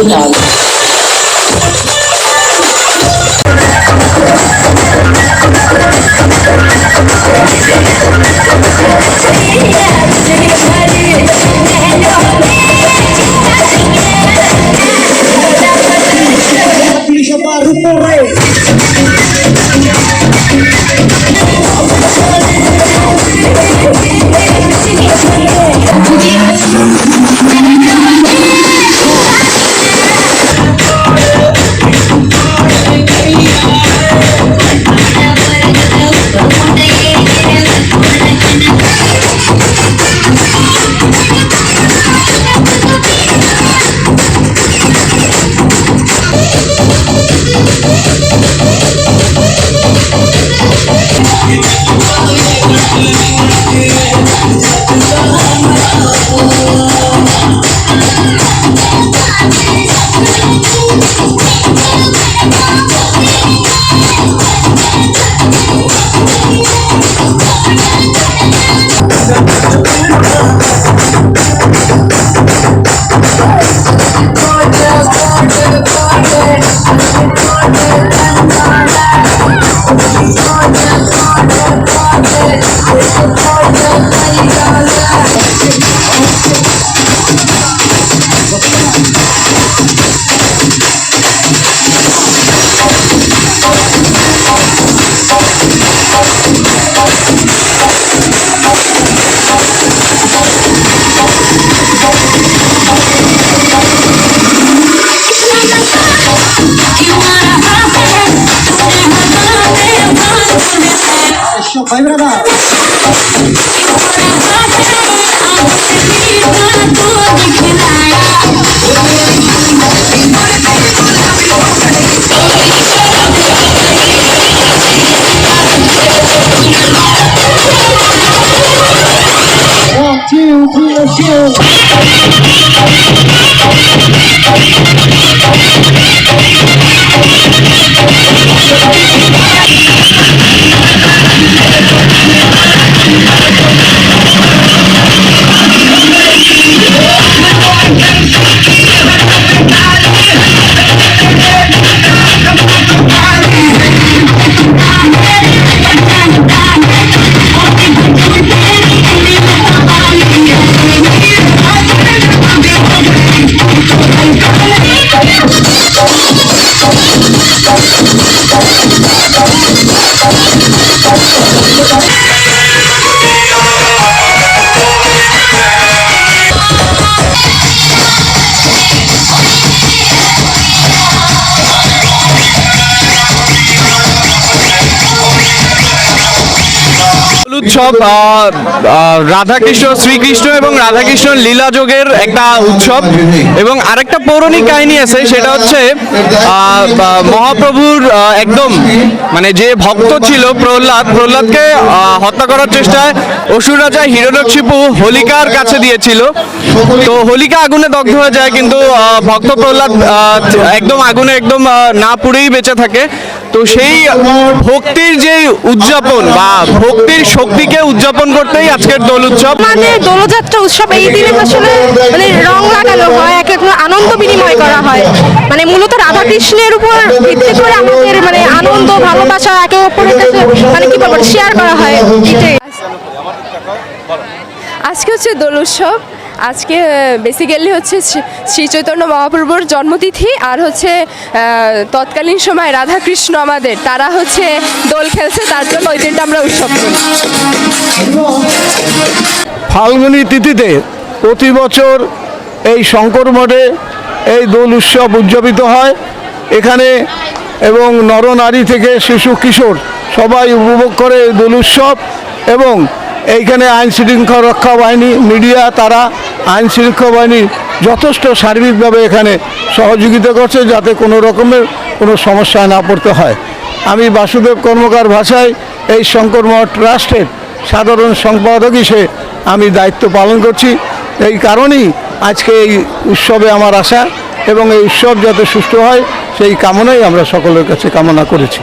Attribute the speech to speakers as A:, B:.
A: nacional. Vai, brother.
B: উৎসব রাধাকৃষ্ণ শ্রীকৃষ্ণ এবং রাধাকৃষ্ণ লীলাযোগের একটা উৎসব এবং আরেকটা পৌরাণিক কাহিনী আছে, সেটা হচ্ছে মহাপ্রভুর একদম মানে যে ভক্ত ছিল প্রহ্লাদকে হত্যা করার চেষ্টায় অসুর রাজা হিরণ্যকশিপু হোলিকার কাছে দিয়েছিল। তো হোলিকা আগুনে দগ্ধ হয়ে যায়, কিন্তু ভক্ত প্রহ্লাদ একদম আগুনে একদম না পুড়েই বেঁচে থাকে। তো সেই ভক্তির যে উদযাপন বা ভক্তির শক্তিকে উদযাপন করতেই আজকের দোল উৎসব।
C: মানে দোলযাত্রা উৎসব এই দিনে আসলে মানে রং লাগানো হয়, এক এক আনন্দ বিনিময় করা হয়। মানে মূলত রাধা কৃষ্ণের উপর ভিত্তি করে আমাদের মানে আনন্দ ভালোবাসা একে অপরের কাছে মানে কি বলবো শেয়ার করা হয়।
D: আজকে হচ্ছে দোল উৎসব। আজকে বেসিক্যালি হচ্ছে শ্রী চৈতন্য মহাপ্রভুর জন্মতিথি, আর হচ্ছে তৎকালীন সময় রাধা কৃষ্ণ আমাদের তারা হচ্ছে দোল খেলছে, তার জন্য ওই দিনটা আমরা উৎসব করি।
E: ফাল্গুনী তিথিতে প্রতি বছর এই শঙ্কর মঠে এই দোল উৎসব উদযাপিত হয়। এখানে এবং নরনারী থেকে শিশু কিশোর সবাই উপভোগ করে দোল উৎসব। এবং এইখানে আইন শৃঙ্খলা রক্ষা বাহিনী, মিডিয়া, তারা আইন শৃঙ্খলা বাহিনী যথেষ্ট সার্বিকভাবে এখানে সহযোগিতা করছে, যাতে কোনো রকমের কোনো সমস্যায় না পড়তে হয়। আমি বাসুদেব কর্মকার ভাষায় এই শঙ্কর মঠ ট্রাস্টের সাধারণ সম্পাদক হিসেবে আমি দায়িত্ব পালন করছি। এই কারণেই আজকে এই উৎসবে আমার আশা, এবং এই উৎসব যাতে সুষ্ঠু হয় সেই কামনাই আমরা সকলের কাছে কামনা করেছি।